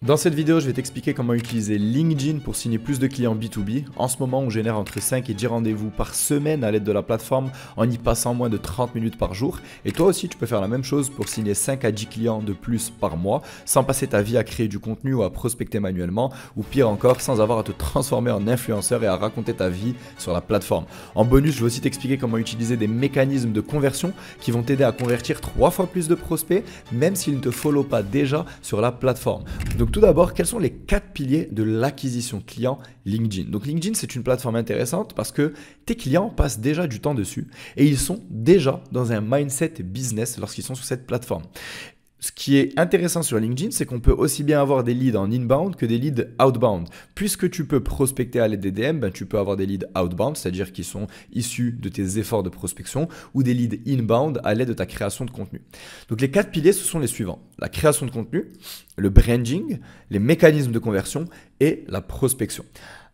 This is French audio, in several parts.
Dans cette vidéo, je vais t'expliquer comment utiliser LinkedIn pour signer plus de clients B2B. En ce moment, on génère entre 5 et 10 rendez-vous par semaine à l'aide de la plateforme en y passant moins de 30 minutes par jour. Et toi aussi, tu peux faire la même chose pour signer 5 à 10 clients de plus par mois sans passer ta vie à créer du contenu ou à prospecter manuellement ou pire encore, sans avoir à te transformer en influenceur et à raconter ta vie sur la plateforme. En bonus, je vais aussi t'expliquer comment utiliser des mécanismes de conversion qui vont t'aider à convertir 3 fois plus de prospects même s'ils ne te follow pas déjà sur la plateforme. Donc tout d'abord, quels sont les 4 piliers de l'acquisition client LinkedIn? Donc LinkedIn, c'est une plateforme intéressante parce que tes clients passent déjà du temps dessus et ils sont déjà dans un mindset business lorsqu'ils sont sur cette plateforme. Ce qui est intéressant sur LinkedIn, c'est qu'on peut aussi bien avoir des leads en inbound que des leads outbound. Puisque tu peux prospecter à l'aide des DM, tu peux avoir des leads outbound, c'est-à-dire qui sont issus de tes efforts de prospection, ou des leads inbound à l'aide de ta création de contenu. Donc les 4 piliers, ce sont les suivants. La création de contenu, le branding, les mécanismes de conversion et la prospection.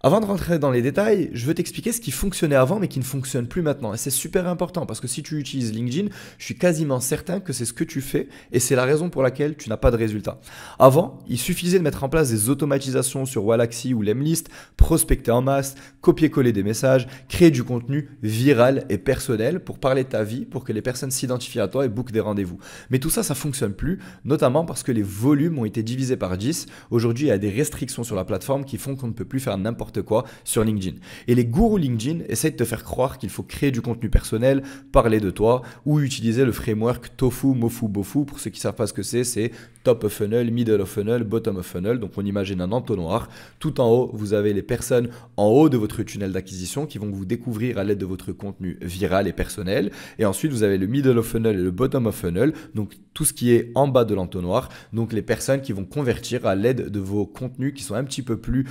Avant de rentrer dans les détails, je veux t'expliquer ce qui fonctionnait avant mais qui ne fonctionne plus maintenant. Et c'est super important parce que si tu utilises LinkedIn, je suis quasiment certain que c'est ce que tu fais et c'est la raison pour laquelle tu n'as pas de résultat. Avant, il suffisait de mettre en place des automatisations sur Wallaxy ou Lemlist, prospecter en masse, copier-coller des messages, créer du contenu viral et personnel pour parler de ta vie, pour que les personnes s'identifient à toi et bookent des rendez-vous. Mais tout ça, ça fonctionne plus, notamment parce que les volumes ont été divisés par 10. Aujourd'hui, il y a des restrictions sur la plateforme qui font qu'on ne peut plus faire n'importe quoi sur LinkedIn. Et les gourous LinkedIn essayent de te faire croire qu'il faut créer du contenu personnel, parler de toi ou utiliser le framework Tofu, Mofu, Bofu. Pour ceux qui ne savent pas ce que c'est top of funnel, middle of funnel, bottom of funnel. Donc on imagine un entonnoir. Tout en haut, vous avez les personnes en haut de votre tunnel d'acquisition qui vont vous découvrir à l'aide de votre contenu viral et personnel. Et ensuite, vous avez le middle of funnel et le bottom of funnel. Donc tout ce qui est en bas de l'entonnoir. Donc les personnes qui vont convertir à l'aide de vos contenus qui sont un petit peu plus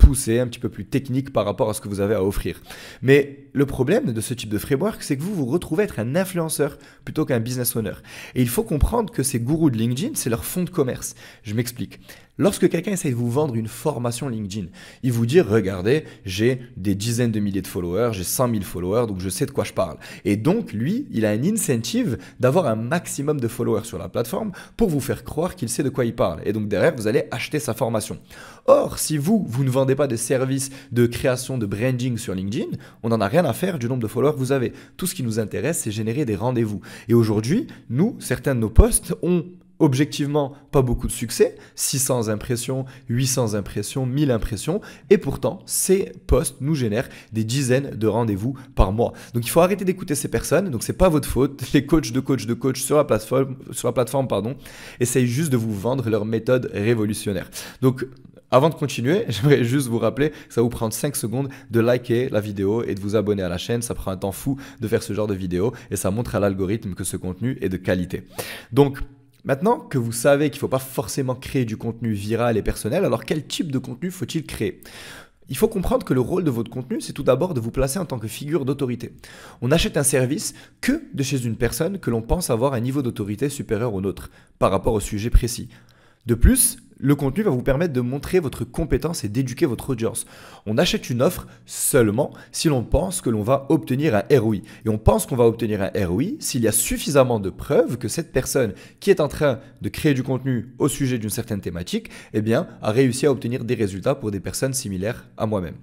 poussés, un petit peu plus techniques par rapport à ce que vous avez à offrir. Mais le problème de ce type de framework, c'est que vous vous retrouvez être un influenceur plutôt qu'un business owner. Et il faut comprendre que ces gourous de LinkedIn, c'est leur fonds de commerce. Je m'explique. Lorsque quelqu'un essaie de vous vendre une formation LinkedIn, il vous dit « Regardez, j'ai des dizaines de milliers de followers, j'ai 100 000 followers, donc je sais de quoi je parle. » Et donc, lui, il a un incentive d'avoir un maximum de followers sur la plateforme pour vous faire croire qu'il sait de quoi il parle. Et donc, derrière, vous allez acheter sa formation. Or, si vous ne vendez pas des services de création de branding sur LinkedIn, on n'en a rien à faire du nombre de followers que vous avez. Tout ce qui nous intéresse, c'est générer des rendez-vous. Et aujourd'hui, nous, certains de nos posts ont objectivement pas beaucoup de succès, 600 impressions, 800 impressions, 1000 impressions, et pourtant ces posts nous génèrent des dizaines de rendez-vous par mois. Donc il faut arrêter d'écouter ces personnes, donc c'est pas votre faute, les coachs de coach sur la plateforme, essayent juste de vous vendre leur méthode révolutionnaire. Donc avant de continuer, j'aimerais juste vous rappeler que ça va vous prendre 5 secondes de liker la vidéo et de vous abonner à la chaîne. Ça prend un temps fou de faire ce genre de vidéo et ça montre à l'algorithme que ce contenu est de qualité. Donc, maintenant que vous savez qu'il ne faut pas forcément créer du contenu viral et personnel, alors quel type de contenu faut-il créer ? Il faut comprendre que le rôle de votre contenu, c'est tout d'abord de vous placer en tant que figure d'autorité. On n'achète un service que de chez une personne que l'on pense avoir un niveau d'autorité supérieur au nôtre par rapport au sujet précis. De plus, le contenu va vous permettre de montrer votre compétence et d'éduquer votre audience. On achète une offre seulement si l'on pense que l'on va obtenir un ROI. Et on pense qu'on va obtenir un ROI s'il y a suffisamment de preuves que cette personne qui est en train de créer du contenu au sujet d'une certaine thématique, a réussi à obtenir des résultats pour des personnes similaires à moi-même.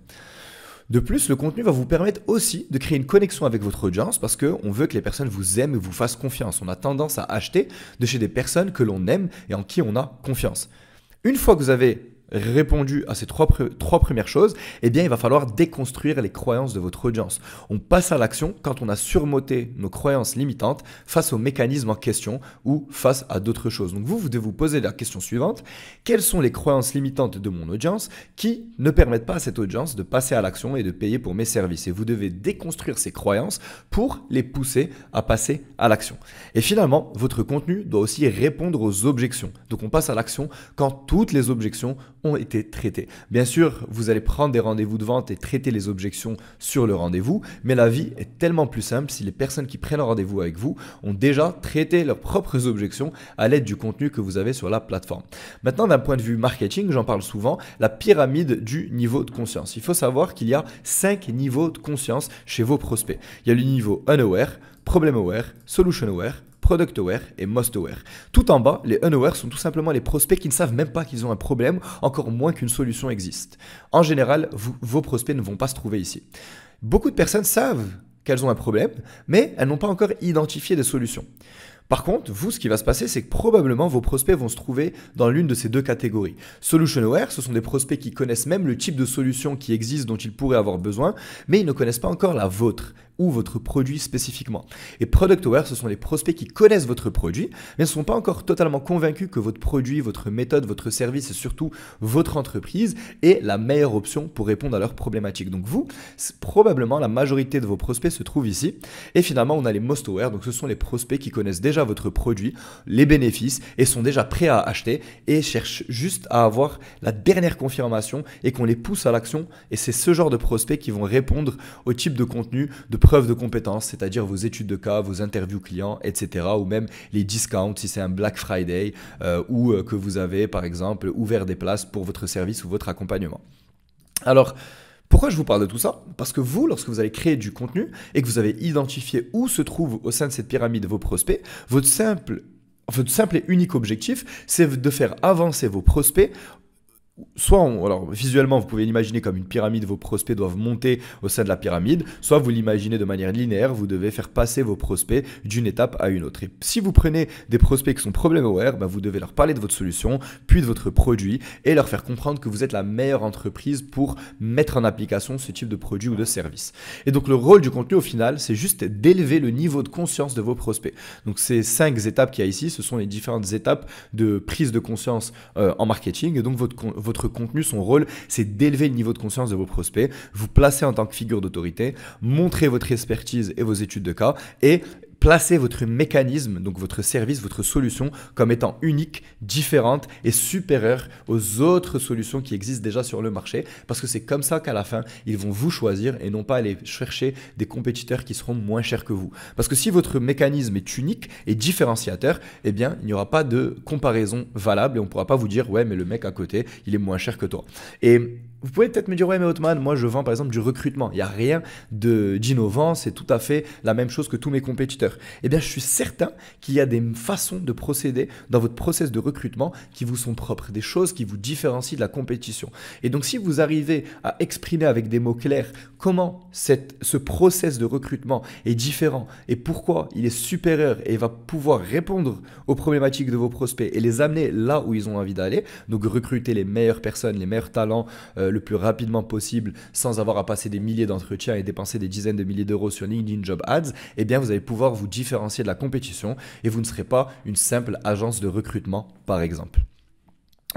De plus, le contenu va vous permettre aussi de créer une connexion avec votre audience parce qu'on veut que les personnes vous aiment et vous fassent confiance. On a tendance à acheter de chez des personnes que l'on aime et en qui on a confiance. Une fois que vous avez répondu à ces trois premières choses, il va falloir déconstruire les croyances de votre audience. On passe à l'action quand on a surmonté nos croyances limitantes face aux mécanismes en question ou face à d'autres choses. Donc vous devez vous poser la question suivante. Quelles sont les croyances limitantes de mon audience qui ne permettent pas à cette audience de passer à l'action et de payer pour mes services? Et vous devez déconstruire ces croyances pour les pousser à passer à l'action. Et finalement, votre contenu doit aussi répondre aux objections. Donc on passe à l'action quand toutes les objections ont été traitées. Bien sûr, vous allez prendre des rendez-vous de vente et traiter les objections sur le rendez-vous, mais la vie est tellement plus simple si les personnes qui prennent un rendez-vous avec vous ont déjà traité leurs propres objections à l'aide du contenu que vous avez sur la plateforme. Maintenant, d'un point de vue marketing, j'en parle souvent, la pyramide du niveau de conscience. Il faut savoir qu'il y a 5 niveaux de conscience chez vos prospects. Il y a le niveau unaware, problem aware, solution aware, Product Aware et Most Aware. Tout en bas, les Unaware sont tout simplement les prospects qui ne savent même pas qu'ils ont un problème, encore moins qu'une solution existe. En général, vos prospects ne vont pas se trouver ici. Beaucoup de personnes savent qu'elles ont un problème, mais elles n'ont pas encore identifié des solutions. Par contre, vous, ce qui va se passer, c'est que probablement vos prospects vont se trouver dans l'une de ces deux catégories. Solution Aware, ce sont des prospects qui connaissent même le type de solution qui existe dont ils pourraient avoir besoin, mais ils ne connaissent pas encore la vôtre ou votre produit spécifiquement. Et Product Aware, ce sont les prospects qui connaissent votre produit, mais ne sont pas encore totalement convaincus que votre produit, votre méthode, votre service et surtout votre entreprise est la meilleure option pour répondre à leurs problématiques. Donc vous, probablement la majorité de vos prospects se trouvent ici. Et finalement, on a les Most Aware, donc ce sont les prospects qui connaissent déjà votre produit, les bénéfices et sont déjà prêts à acheter et cherchent juste à avoir la dernière confirmation et qu'on les pousse à l'action. Et c'est ce genre de prospects qui vont répondre au type de contenu de preuve de compétences, c'est-à-dire vos études de cas, vos interviews clients, etc. ou même les discounts si c'est un Black Friday ou que vous avez par exemple ouvert des places pour votre service ou votre accompagnement. Alors, pourquoi je vous parle de tout ça? Parce que vous, lorsque vous allez créer du contenu et que vous avez identifié où se trouvent au sein de cette pyramide vos prospects, votre simple et unique objectif, c'est de faire avancer vos prospects. Soit, alors visuellement, vous pouvez l'imaginer comme une pyramide, vos prospects doivent monter au sein de la pyramide, soit vous l'imaginez de manière linéaire, vous devez faire passer vos prospects d'une étape à une autre. Et si vous prenez des prospects qui sont problem aware, vous devez leur parler de votre solution, puis de votre produit, et leur faire comprendre que vous êtes la meilleure entreprise pour mettre en application ce type de produit ou de service. Et donc le rôle du contenu au final, c'est juste d'élever le niveau de conscience de vos prospects. Donc ces 5 étapes qu'il y a ici, ce sont les différentes étapes de prise de conscience en marketing, et donc votre contenu, son rôle, c'est d'élever le niveau de conscience de vos prospects, vous placer en tant que figure d'autorité, montrer votre expertise et vos études de cas et placez votre mécanisme, donc votre service, votre solution, comme étant unique, différente et supérieure aux autres solutions qui existent déjà sur le marché, parce que c'est comme ça qu'à la fin, ils vont vous choisir et non pas aller chercher des compétiteurs qui seront moins chers que vous. Parce que si votre mécanisme est unique et différenciateur, eh bien, il n'y aura pas de comparaison valable et on ne pourra pas vous dire « ouais, mais le mec à côté, il est moins cher que toi ». Et vous pouvez peut-être me dire, ouais, mais Othman, moi je vends par exemple du recrutement. Il n'y a rien d'innovant, c'est tout à fait la même chose que tous mes compétiteurs. Eh bien, je suis certain qu'il y a des façons de procéder dans votre process de recrutement qui vous sont propres, des choses qui vous différencient de la compétition. Et donc, si vous arrivez à exprimer avec des mots clairs comment ce process de recrutement est différent et pourquoi il est supérieur et va pouvoir répondre aux problématiques de vos prospects et les amener là où ils ont envie d'aller, donc recruter les meilleures personnes, les meilleurs talents, le plus rapidement possible sans avoir à passer des milliers d'entretiens et dépenser des dizaines de milliers d'euros sur LinkedIn Job Ads, eh bien vous allez pouvoir vous différencier de la compétition et vous ne serez pas une simple agence de recrutement par exemple.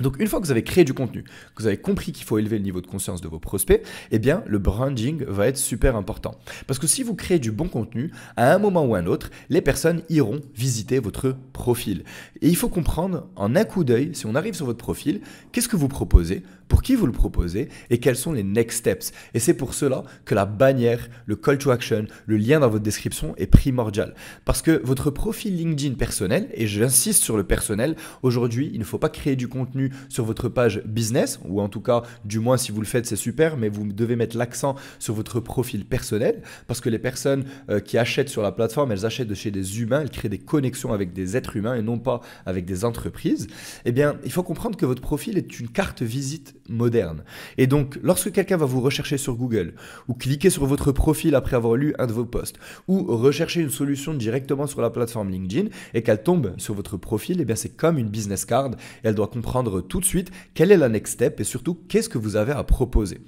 Donc une fois que vous avez créé du contenu, que vous avez compris qu'il faut élever le niveau de conscience de vos prospects, eh bien le branding va être super important. Parce que si vous créez du bon contenu, à un moment ou un autre, les personnes iront visiter votre profil. Et il faut comprendre en un coup d'œil, si on arrive sur votre profil, qu'est-ce que vous proposez, pour qui vous le proposez et quels sont les next steps. Et c'est pour cela que la bannière, le call to action, le lien dans votre description est primordial. Parce que votre profil LinkedIn personnel, et j'insiste sur le personnel, aujourd'hui il ne faut pas créer du contenu sur votre page business, ou en tout cas, du moins si vous le faites, c'est super, mais vous devez mettre l'accent sur votre profil personnel, parce que les personnes qui achètent sur la plateforme, elles achètent de chez des humains, elles créent des connexions avec des êtres humains et non pas avec des entreprises. Eh bien, il faut comprendre que votre profil est une carte visite moderne. Et donc, lorsque quelqu'un va vous rechercher sur Google, ou cliquer sur votre profil après avoir lu un de vos posts, ou rechercher une solution directement sur la plateforme LinkedIn, et qu'elle tombe sur votre profil, eh bien c'est comme une business card, et elle doit comprendre tout de suite quelle est la next step, et surtout, qu'est-ce que vous avez à proposer.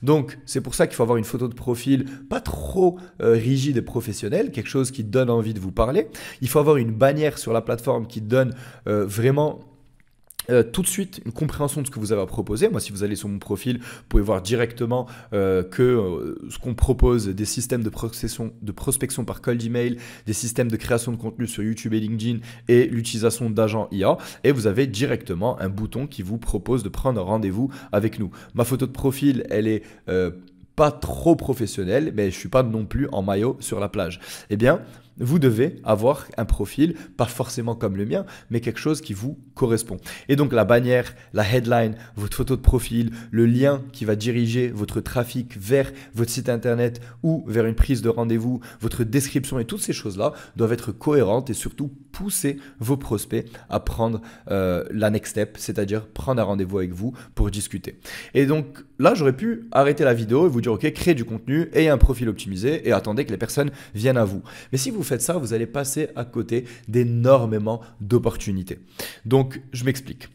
Donc, c'est pour ça qu'il faut avoir une photo de profil pas trop rigide et professionnelle, quelque chose qui donne envie de vous parler. Il faut avoir une bannière sur la plateforme qui donne vraiment tout de suite une compréhension de ce que vous avez à proposer. Moi, si vous allez sur mon profil, vous pouvez voir directement ce qu'on propose, des systèmes de prospection par cold email, des systèmes de création de contenu sur YouTube et LinkedIn et l'utilisation d'agents IA. Et vous avez directement un bouton qui vous propose de prendre un rendez-vous avec nous. Ma photo de profil, elle est pas trop professionnelle, mais je ne suis pas non plus en maillot sur la plage. Eh bien, vous devez avoir un profil, pas forcément comme le mien, mais quelque chose qui vous correspond. Et donc la bannière, la headline, votre photo de profil, le lien qui va diriger votre trafic vers votre site internet ou vers une prise de rendez-vous, votre description et toutes ces choses-là doivent être cohérentes et surtout pousser vos prospects à prendre la next step, c'est-à-dire prendre un rendez-vous avec vous pour discuter. Et donc là, j'aurais pu arrêter la vidéo et vous dire ok, créez du contenu, ayez un profil optimisé et attendez que les personnes viennent à vous. Mais si vous faites ça, vous allez passer à côté d'énormément d'opportunités. Donc, je m'explique.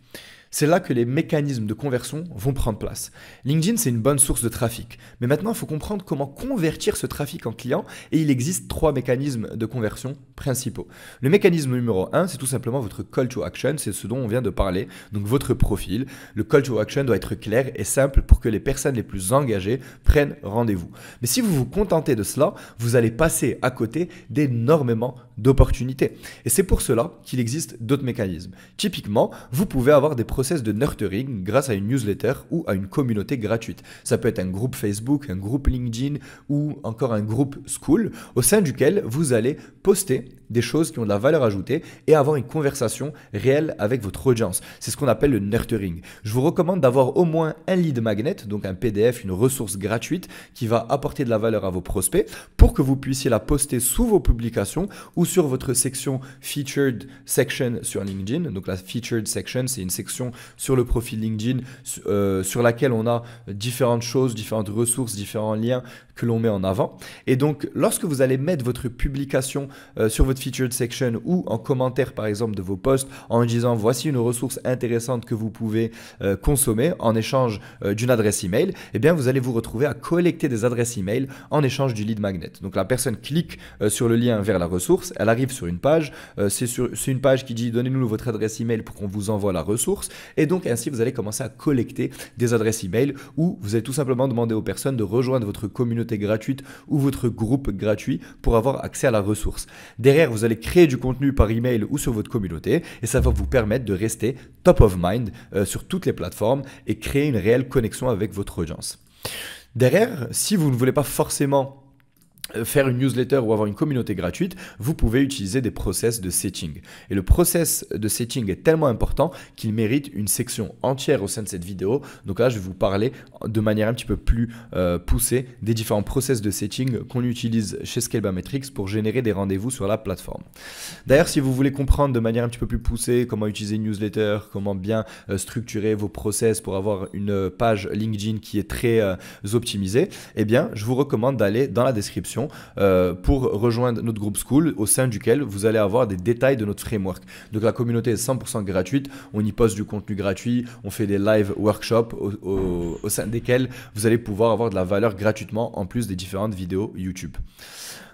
C'est là que les mécanismes de conversion vont prendre place. LinkedIn, c'est une bonne source de trafic. Mais maintenant, il faut comprendre comment convertir ce trafic en client et il existe 3 mécanismes de conversion principaux. Le mécanisme numéro 1, c'est tout simplement votre call to action, c'est ce dont on vient de parler, donc votre profil. Le call to action doit être clair et simple pour que les personnes les plus engagées prennent rendez-vous. Mais si vous vous contentez de cela, vous allez passer à côté d'énormément d'opportunités. Et c'est pour cela qu'il existe d'autres mécanismes. Typiquement, vous pouvez avoir des process de nurturing grâce à une newsletter ou à une communauté gratuite. Ça peut être un groupe Facebook, un groupe LinkedIn ou encore un groupe School au sein duquel vous allez poster des choses qui ont de la valeur ajoutée et avoir une conversation réelle avec votre audience. C'est ce qu'on appelle le nurturing. Je vous recommande d'avoir au moins un lead magnet, donc un PDF, une ressource gratuite qui va apporter de la valeur à vos prospects pour que vous puissiez la poster sous vos publications ou sur votre section Featured Section sur LinkedIn. Donc la Featured Section, c'est une section sur le profil LinkedIn sur laquelle on a différentes choses, différentes ressources, différents liens que l'on met en avant. Et donc, lorsque vous allez mettre votre publication sur votre featured section ou en commentaire, par exemple, de vos posts en disant voici une ressource intéressante que vous pouvez consommer en échange d'une adresse email, eh bien, vous allez vous retrouver à collecter des adresses email en échange du lead magnet. Donc, la personne clique sur le lien vers la ressource, elle arrive sur une page, c'est une page qui dit donnez-nous votre adresse email pour qu'on vous envoie la ressource. Et donc, ainsi, vous allez commencer à collecter des adresses email ou vous allez tout simplement demander aux personnes de rejoindre votre communauté gratuite ou votre groupe gratuit pour avoir accès à la ressource. Derrière, vous allez créer du contenu par email ou sur votre communauté et ça va vous permettre de rester top of mind sur toutes les plateformes et créer une réelle connexion avec votre audience. Derrière, si vous ne voulez pas forcément faire une newsletter ou avoir une communauté gratuite, vous pouvez utiliser des process de setting. Et le process de setting est tellement important qu'il mérite une section entière au sein de cette vidéo. Donc là, je vais vous parler de manière un petit peu plus poussée des différents process de setting qu'on utilise chez Scalebametrics pour générer des rendez-vous sur la plateforme. D'ailleurs, si vous voulez comprendre de manière un petit peu plus poussée comment utiliser une newsletter, comment bien structurer vos process pour avoir une page LinkedIn qui est très optimisée, eh bien, je vous recommande d'aller dans la description pour rejoindre notre groupe School au sein duquel vous allez avoir des détails de notre framework. Donc la communauté est 100% gratuite, on y poste du contenu gratuit, on fait des live workshops au sein desquels vous allez pouvoir avoir de la valeur gratuitement en plus des différentes vidéos YouTube.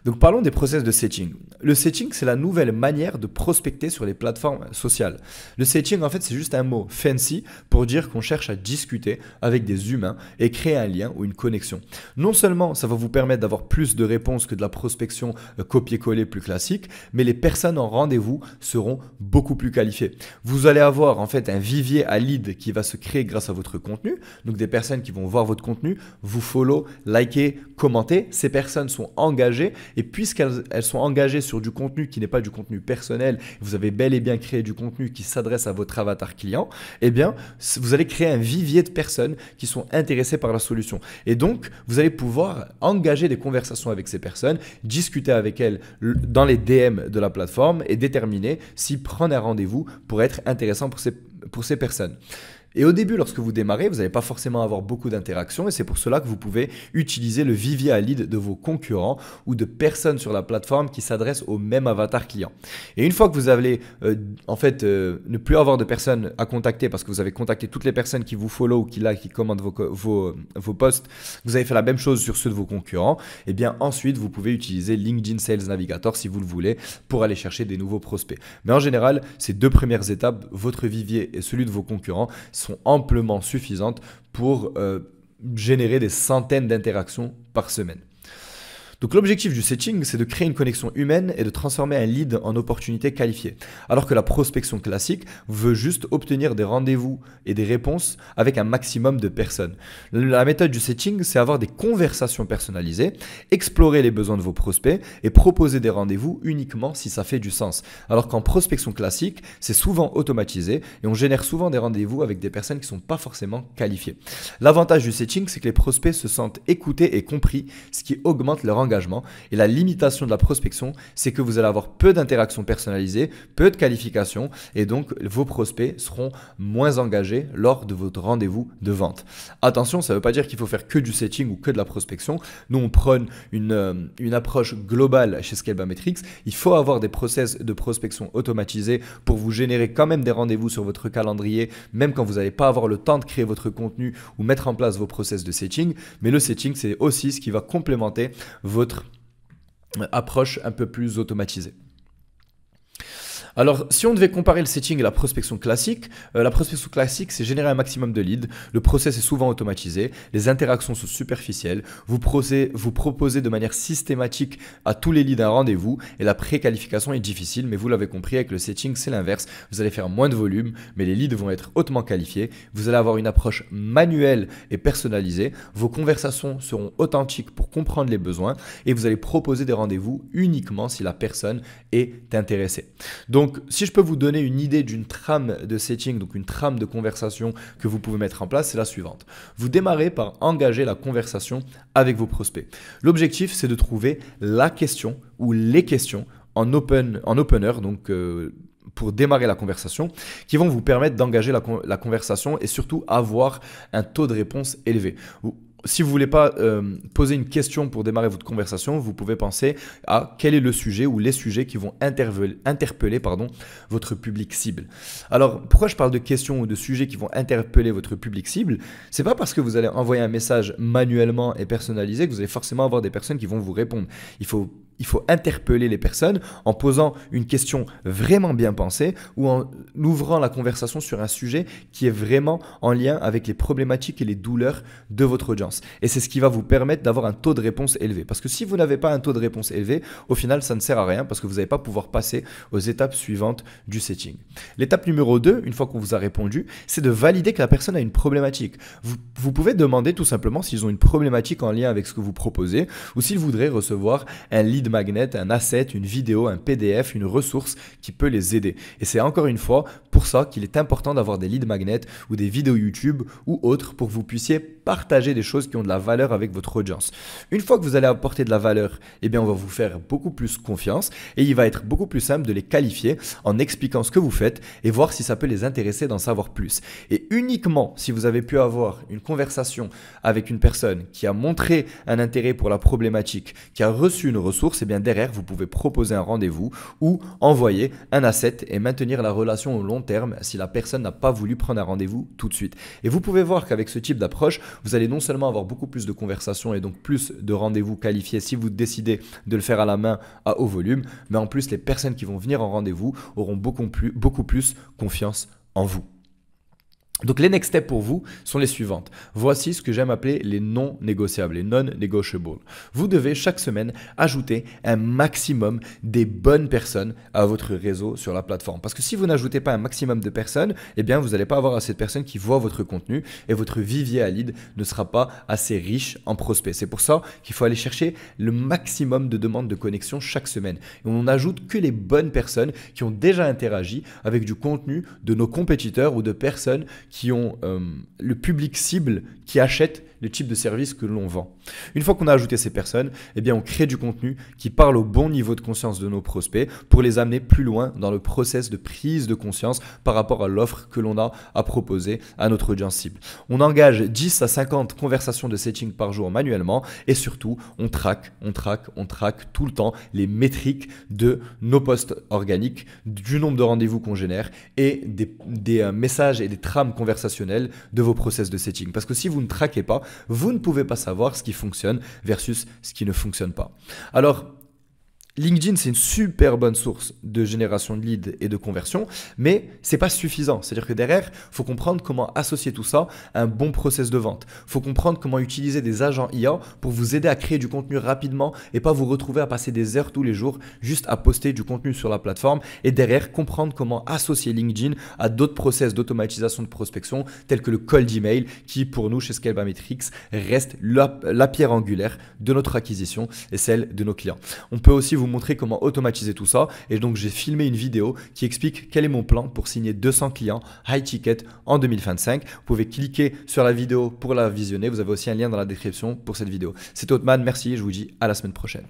Donc parlons des process de setting. Le setting, c'est la nouvelle manière de prospecter sur les plateformes sociales. Le setting, en fait, c'est juste un mot fancy pour dire qu'on cherche à discuter avec des humains et créer un lien ou une connexion. Non seulement ça va vous permettre d'avoir plus de réponses que de la prospection copier-coller plus classique, mais les personnes en rendez-vous seront beaucoup plus qualifiées. Vous allez avoir en fait un vivier à lead qui va se créer grâce à votre contenu. Donc des personnes qui vont voir votre contenu, vous follow, liker, commenter. Ces personnes sont engagées. Et puisqu'elles sont engagées sur du contenu qui n'est pas du contenu personnel, vous avez bel et bien créé du contenu qui s'adresse à votre avatar client, eh bien, vous allez créer un vivier de personnes qui sont intéressées par la solution. Et donc, vous allez pouvoir engager des conversations avec ces personnes, discuter avec elles dans les DM de la plateforme et déterminer si prendre un rendez-vous pourrait être intéressant pour ces personnes. Et au début, lorsque vous démarrez, vous n'allez pas forcément avoir beaucoup d'interactions et c'est pour cela que vous pouvez utiliser le vivier à lead de vos concurrents ou de personnes sur la plateforme qui s'adressent au même avatar client. Et une fois que vous allez ne plus avoir de personnes à contacter parce que vous avez contacté toutes les personnes qui vous follow ou qui commentent vos posts, vous avez fait la même chose sur ceux de vos concurrents, et bien ensuite vous pouvez utiliser LinkedIn Sales Navigator si vous le voulez pour aller chercher des nouveaux prospects. Mais en général, ces 2 premières étapes, votre vivier et celui de vos concurrents, sont amplement suffisantes pour générer des centaines d'interactions par semaine. Donc l'objectif du setting, c'est de créer une connexion humaine et de transformer un lead en opportunité qualifiée. Alors que la prospection classique veut juste obtenir des rendez-vous et des réponses avec un maximum de personnes. La méthode du setting, c'est avoir des conversations personnalisées, explorer les besoins de vos prospects et proposer des rendez-vous uniquement si ça fait du sens. Alors qu'en prospection classique, c'est souvent automatisé et on génère souvent des rendez-vous avec des personnes qui ne sont pas forcément qualifiées. L'avantage du setting, c'est que les prospects se sentent écoutés et compris, ce qui augmente leur engagement. Et la limitation de la prospection, c'est que vous allez avoir peu d'interactions personnalisées, peu de qualifications et donc vos prospects seront moins engagés lors de votre rendez-vous de vente. Attention, ça ne veut pas dire qu'il faut faire que du setting ou que de la prospection. Nous, on prône une approche globale chez Scalebametrics. Il faut avoir des process de prospection automatisés pour vous générer quand même des rendez-vous sur votre calendrier, même quand vous n'allez pas avoir le temps de créer votre contenu ou mettre en place vos process de setting. Mais le setting, c'est aussi ce qui va complémenter votre approche un peu plus automatisée. Alors, si on devait comparer le setting et la prospection classique, c'est générer un maximum de leads. Le process est souvent automatisé. Les interactions sont superficielles. Vous proposez de manière systématique à tous les leads un rendez-vous et la préqualification est difficile. Mais vous l'avez compris, avec le setting, c'est l'inverse. Vous allez faire moins de volume, mais les leads vont être hautement qualifiés. Vous allez avoir une approche manuelle et personnalisée. Vos conversations seront authentiques pour comprendre les besoins et vous allez proposer des rendez-vous uniquement si la personne est intéressée. Donc, si je peux vous donner une idée d'une trame de setting, donc une trame de conversation que vous pouvez mettre en place, c'est la suivante. Vous démarrez par engager la conversation avec vos prospects. L'objectif, c'est de trouver la question ou les questions en opener, donc pour démarrer la conversation, qui vont vous permettre d'engager la conversation et surtout avoir un taux de réponse élevé. Si vous ne voulez pas poser une question pour démarrer votre conversation, vous pouvez penser à quel est le sujet ou les sujets qui vont interpeller votre public cible. Alors, pourquoi je parle de questions ou de sujets qui vont interpeller votre public cible? Ce n'est pas parce que vous allez envoyer un message manuellement et personnalisé que vous allez forcément avoir des personnes qui vont vous répondre. Il faut interpeller les personnes en posant une question vraiment bien pensée ou en ouvrant la conversation sur un sujet qui est vraiment en lien avec les problématiques et les douleurs de votre audience. Et c'est ce qui va vous permettre d'avoir un taux de réponse élevé. Parce que si vous n'avez pas un taux de réponse élevé, au final, ça ne sert à rien parce que vous n'allez pas pouvoir passer aux étapes suivantes du setting. L'étape numéro 2, une fois qu'on vous a répondu, c'est de valider que la personne a une problématique. Vous pouvez demander tout simplement s'ils ont une problématique en lien avec ce que vous proposez ou s'ils voudraient recevoir un lead magnet, un asset, une vidéo, un PDF, une ressource qui peut les aider. Et c'est encore une fois pour ça qu'il est important d'avoir des lead magnets ou des vidéos YouTube ou autres pour que vous puissiez partager des choses qui ont de la valeur avec votre audience. Une fois que vous allez apporter de la valeur, eh bien on va vous faire beaucoup plus confiance et il va être beaucoup plus simple de les qualifier en expliquant ce que vous faites et voir si ça peut les intéresser d'en savoir plus. Et uniquement si vous avez pu avoir une conversation avec une personne qui a montré un intérêt pour la problématique, qui a reçu une ressource, eh bien derrière vous pouvez proposer un rendez-vous ou envoyer un asset et maintenir la relation au long terme si la personne n'a pas voulu prendre un rendez-vous tout de suite. Et vous pouvez voir qu'avec ce type d'approche, vous allez non seulement avoir beaucoup plus de conversations et donc plus de rendez-vous qualifiés si vous décidez de le faire à la main à haut volume, mais en plus les personnes qui vont venir en rendez-vous auront beaucoup plus confiance en vous. Donc les next steps pour vous sont les suivantes. Voici ce que j'aime appeler les non négociables, les non-negotiables. Vous devez chaque semaine ajouter un maximum des bonnes personnes à votre réseau sur la plateforme. Parce que si vous n'ajoutez pas un maximum de personnes, eh bien vous n'allez pas avoir assez de personnes qui voient votre contenu et votre vivier à lead ne sera pas assez riche en prospects. C'est pour ça qu'il faut aller chercher le maximum de demandes de connexion chaque semaine. Et on n'ajoute que les bonnes personnes qui ont déjà interagi avec du contenu de nos compétiteurs ou de personnes qui ont le public cible qui achète le type de service que l'on vend. Une fois qu'on a ajouté ces personnes, eh bien on crée du contenu qui parle au bon niveau de conscience de nos prospects pour les amener plus loin dans le process de prise de conscience par rapport à l'offre que l'on a à proposer à notre audience cible. On engage 10 à 50 conversations de setting par jour manuellement et surtout on traque tout le temps les métriques de nos posts organiques, du nombre de rendez-vous qu'on génère et des messages et des trames conversationnelles de vos process de setting. Parce que si vous ne traquez pas, vous ne pouvez pas savoir ce qui fonctionne versus ce qui ne fonctionne pas. Alors, LinkedIn, c'est une super bonne source de génération de leads et de conversion, mais c'est pas suffisant. C'est-à-dire que derrière, il faut comprendre comment associer tout ça à un bon process de vente. Il faut comprendre comment utiliser des agents IA pour vous aider à créer du contenu rapidement et pas vous retrouver à passer des heures tous les jours juste à poster du contenu sur la plateforme. Et derrière, comprendre comment associer LinkedIn à d'autres process d'automatisation de prospection tels que le cold email qui, pour nous, chez Scalebametrics, reste la pierre angulaire de notre acquisition et celle de nos clients. On peut aussi vous montrer comment automatiser tout ça. Et donc, j'ai filmé une vidéo qui explique quel est mon plan pour signer 200 clients high ticket en 2025. Vous pouvez cliquer sur la vidéo pour la visionner. Vous avez aussi un lien dans la description pour cette vidéo. C'était Othman, merci et je vous dis à la semaine prochaine.